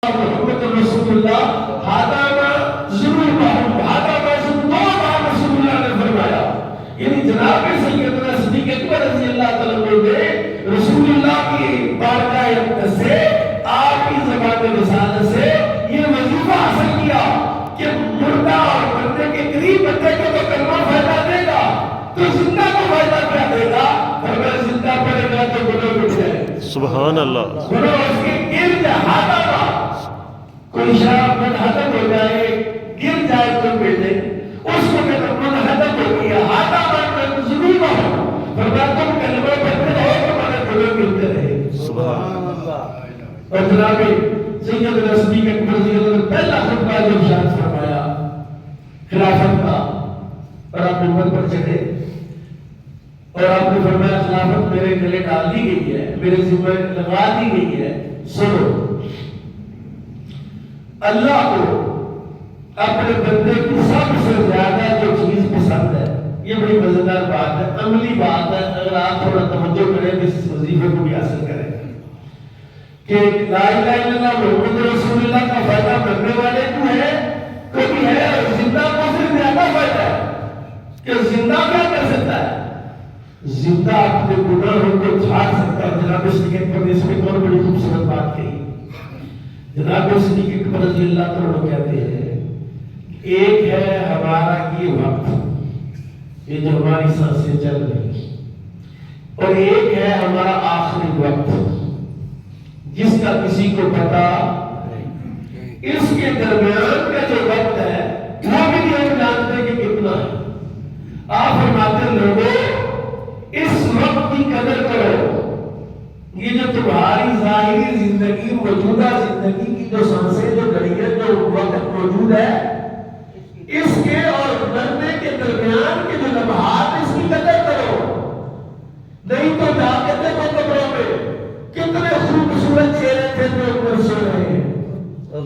محمد رسول اللہ ہادہ ضرور ہادہ رسول اللہ نے فرمایا، یعنی جناب سیدنا صدیق اکبر رضی اللہ تعالیٰ عنہ نے رسول اللہ کی بارگاہ اقدس سے آپ کی زبان رسالت سے یہ وظیفہ حاصل کیا کہ مردہ اور مردے کے قریب بندے کو تو کلمہ فائدہ دے گا تو زندہ کو فائدہ کیا دے گا؟ فرمایا زندہ پڑے گا تو گناہ مٹ جائے، سبحان اللہ، گناہ اس کے گرد ہاتھا کا کوئی شراب منہدم ہو جائے گر جائے تو بیٹے اس کو کہتا منہدم ہو گیا ہاتھا من ضرور ہو فرمایا تم کلمہ پڑھتے رہو تو ہمارے گناہ ملتے رہے۔ سبحان اللہ۔ اور جناب سیدنا صدیق اکبر رضی اللہ عنہ پہلا خطبہ جو ارشاد فرمایا خلافت کا، اور آپ منبر پر چڑھے اور آپ نے فرمایا خلافت میرے گلے ڈال دی گئی ہے، میرے ذمہ لگا دی گئی ہے، سنو اللہ کو اپنے بندے کی سب سے زیادہ جو چیز پسند ہے، یہ بڑی مزیدار بات ہے، عملی بات ہے، اگر آپ تھوڑا توجہ کریں تو اس وظیفے کو بھی حاصل کریں کہ لا الہ الا اللہ محمد رسول اللہ کا فائدہ کرنے والے کو ہے کبھی ہے، اور زندہ کو سے زیادہ فائدہ ہے کہ زندہ کیا کر سکتا ہے؟ زندہ اپنے گناہوں کو جھاڑ سکتا ہے۔ جناب صدیق اکبر نے اس میں اور بڑی خوبصورت بات کہی، جناب صدیق اکبر رضی اللہ عنہ کہتے ہیں ایک ہے ہمارا یہ وقت، یہ جو ہماری سانسیں چل رہی، اور ایک ہے ہمارا آخری وقت جس کا کسی کو پتا، اس کے درمیان کا جو وقت ہے وہ بھی نہیں ہم جانتے کہ کتنا ہے۔ آپ فرماتے لوگوں اس وقت کی قدر کرو، یہ جو تمہاری ظاہری زندگی موجودہ زندگی کی جو سانسیں جو گھڑیاں جو وقت موجود ہے اس کے اور مرنے کے درمیان کے جو لمحات اس کی قدر کرو، نہیں تو جا کے دیکھو قبروں میں کتنے خوبصورت چہرے تھے جو اندر سو رہے ہیں،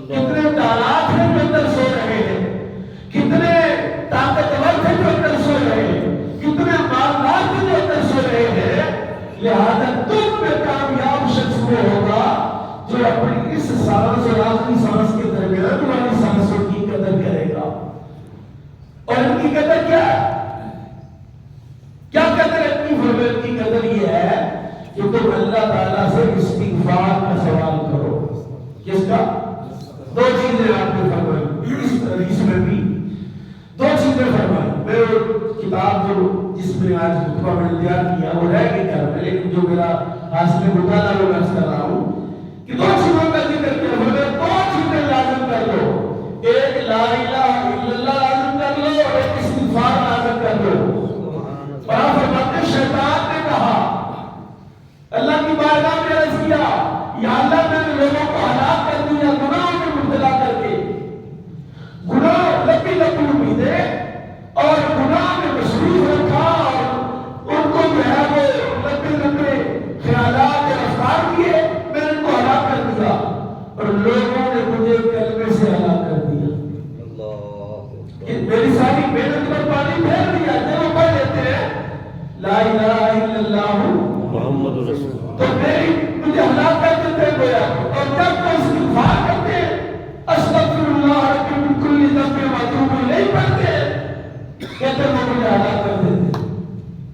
کتنے تالاب تھے جو اندر سو رہے ہیں، کتنے طاقتور تھے جو اندر سو رہے ہیں، کتنے مالدار تھے جو اندر سو رہے ہیں۔ لہذا تم میں کامیاب شخص وہ ہوگا جو اپنی اس سانس اور آخری سانس کے درمیان والی سانسوں کی قدر کرے گا۔ اور ان کی قدر کیا ہے؟ کیا قدر ہے؟ ان کی قدر یہ ہے کہ تم اللہ تعالیٰ سے استغفار کا سوال کرو۔ کس کا؟ دو چیزیں آپ نے فرمائی اس حدیث میں بھی، دو چیزیں فرمائی۔ میں کتاب جو جس میں آج خطبہ میں نے تیار کیا وہ رہ گئی گھر میں، لیکن جو میرا حاصل مطالعہ وہ عرض کر رہا ہوں کہ دو چیزوں کا ذکر کیا، ہمیں دو چیزیں لازم کر لو، ایک لا الہ الا اللہ لازم کر لو اور ایک استغفار لازم کر لو۔ اور آپ فرماتے ہیں شیطان نے کہا اللہ کی بارگاہ میں عرض کیا یا اللہ میں نے لوگوں کو ہلاک کر دیا گناہوں میں مبتلا کر کے، گناہ لمبی لمبی امیدیں اور گناہ میں مصروف رکھا اور ان کو جو ہے وہ لمبے لمبے خیالات اور افکار کیے، میں نے ان کو ہلاک کر دیا اور لوگوں نے مجھے کلمے سے ہلاک کر دیا۔ میری ساری محنت پر پانی پھیر دیا۔ جب وہ پڑھ لیتے ہیں لا الہ الا اللہ محمد رسول اللہ تو مجھے ہلاک کر دیتے گویا، اور جب وہ استغفار کرتے استغفر اللہ ربی من کل ذنب واتوب الیہ پڑھتے کہتے وہ مجھے ہلاک کر دیتے۔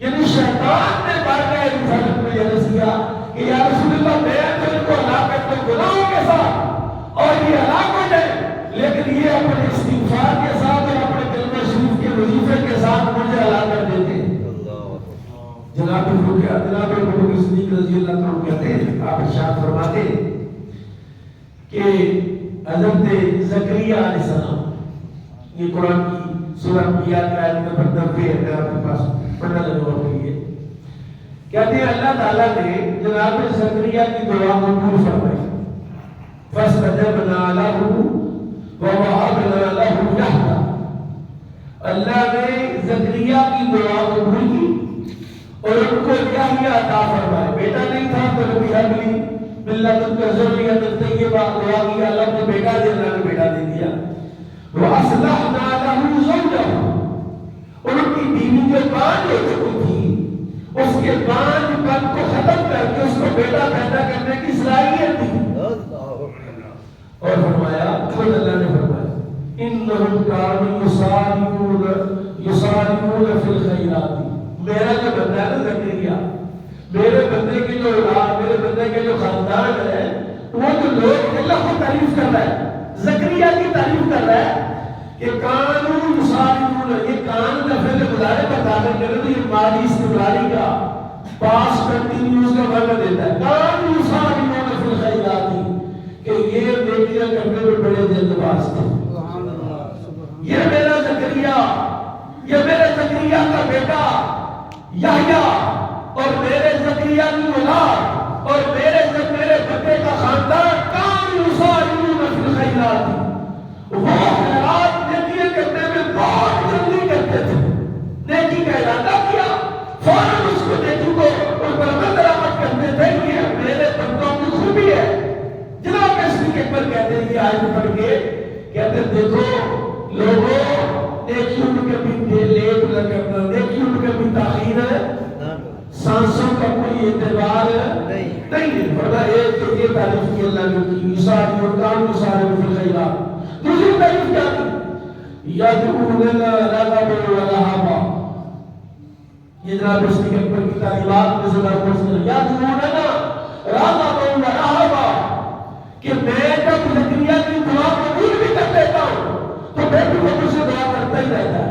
یعنی شیطان نے بارگاہ رسالت میں عرض کیا کہ یا رسول اللہ میں تو ان کو ہلاک کرتا ہوں گناہوں کے ساتھ اور یہ ہلاک ہو جائے، لیکن یہ اپنے استغفار کے ساتھ اور اپنے کلمہ شریف کے وظیفے کے ساتھ مجھے ہلاک کر دیتے۔ جناب ابوبکر صدیق رضی اللہ عنہ کہتے ہیں، آپ ارشاد فرماتے ہیں کہ حضرت زکریا علیہ السلام، یہ قرآن کی سورہ انبیاء کا آیت نمبر 90 ہے، اگر آپ کے پاس پڑھنا لگا کے لیے کہتے ہیں اللہ تعالیٰ نے جناب زکریا کی دعا قبول فرمائی، فاستجبنا له ووهبنا له يحيى، اللہ نے زکریا کی دعا قبول کی اور ان کو یحییٰ عطا فرمائے۔ بیٹا نہیں تھا تو ربی ہب لی من لدنک ذریۃ طیبہ، دعا کی اللہ نے بیٹا دے، اللہ نے بیٹا دے دیا۔ وَأَصْلَحْنَا لَهُ زَوْجَهُ، اور ان کی بیوی جو بانجھ ہو چکی تھی اس کے بانجھ پن کو ختم کر کے اس کو بیٹا پیدا کرنے کی صلاحیت دی۔ اور فرمایا خود اللہ نے فرمایا انہم کانوا یسارعون فی الخیرات. میرا جو بندہ ہے نا زکریا، میرے بندے کی جو اولاد، میرے بندے کے جو خاندان ہے، وہ جو لوگ اللہ کو تعریف کر رہا ہے، زکریا کی تعریف کر رہا ہے کہ کانوا یسارعون. یہ کان دفعہ مضارع پر داخل کرے تو یہ ماضی استمراری کا پاس کنٹینیوس کا معنی دیتا ہے. کانوا یسارعون فی الخیرات کہ یہ نیکیاں کرنے میں بڑے جلد باز تھے. یہ میرا زکریا کا بیٹا یحییٰ اور میرے زکریا کی اولاد اور میرے بندے کا خاندان کانوا یسارعون فی الخیرات، وہ خیرات نیکیاں کرنے میں بہت جلدی کرتے تھے. نیکی کا ارادہ کیا فوراً اس کو نیکی کو اس پر عمل درآمد کرتے تھے. یہ میرے بندوں کی خوبی ہے. جناب صدیق اکبر کہتے ہیں یہ آیت پڑھ کے کہتے ہیں دیکھو لوگوں نیکیوں میں کبھی لیٹ نہ کرنا، نیکیوں میں کبھی تاخیر ہے، سانسوں کا کوئی اعتبار نہیں ہے. ورنہ ایک تو یہ تعریف کی اللہ نے کی یسارعون کانوا یسارعون فی الخیرات. دوسری تعریف کیا کی یدعوننا رغبا ورہبا. یہ جناب صدیق اکبر کی تعلیمات میں سے یدعوننا رغبا ورہبا کہ میں جب زکریا کی دعا قبول بھی کر لیتا ہوں تو میں بھی وہ مجھ سے دعا کرتا ہی رہتا ہے.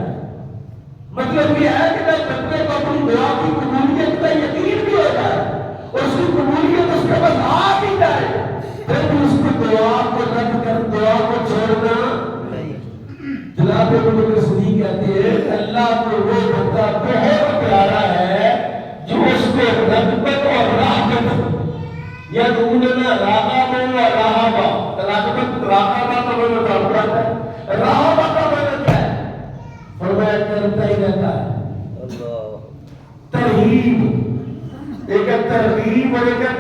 مطلب یہ ہے کہ میں بندے کو اپنی دعا کی قبولیت کا یقین بھی ہوتا ہے اور اس کی قبولیت اس کے پاس آ بھی جائے پھر بھی اس کی دعا کو رد کر دعا کو چھوڑنا نہیں. جناب ابو بکر صدیق کہتے ہیں اللہ کو وہ بندہ بہت پیارا ہے جو اس کو رغبت اور رہبت یدعوننا رغبا ورہبا. رغبت کا معنی رغبت ہے، رہبت کا معنی کیا ہے؟ فرمایا کرتا ہی رہتا ہے. ترہیب، ایک ہے ترغیب اور ایک ہے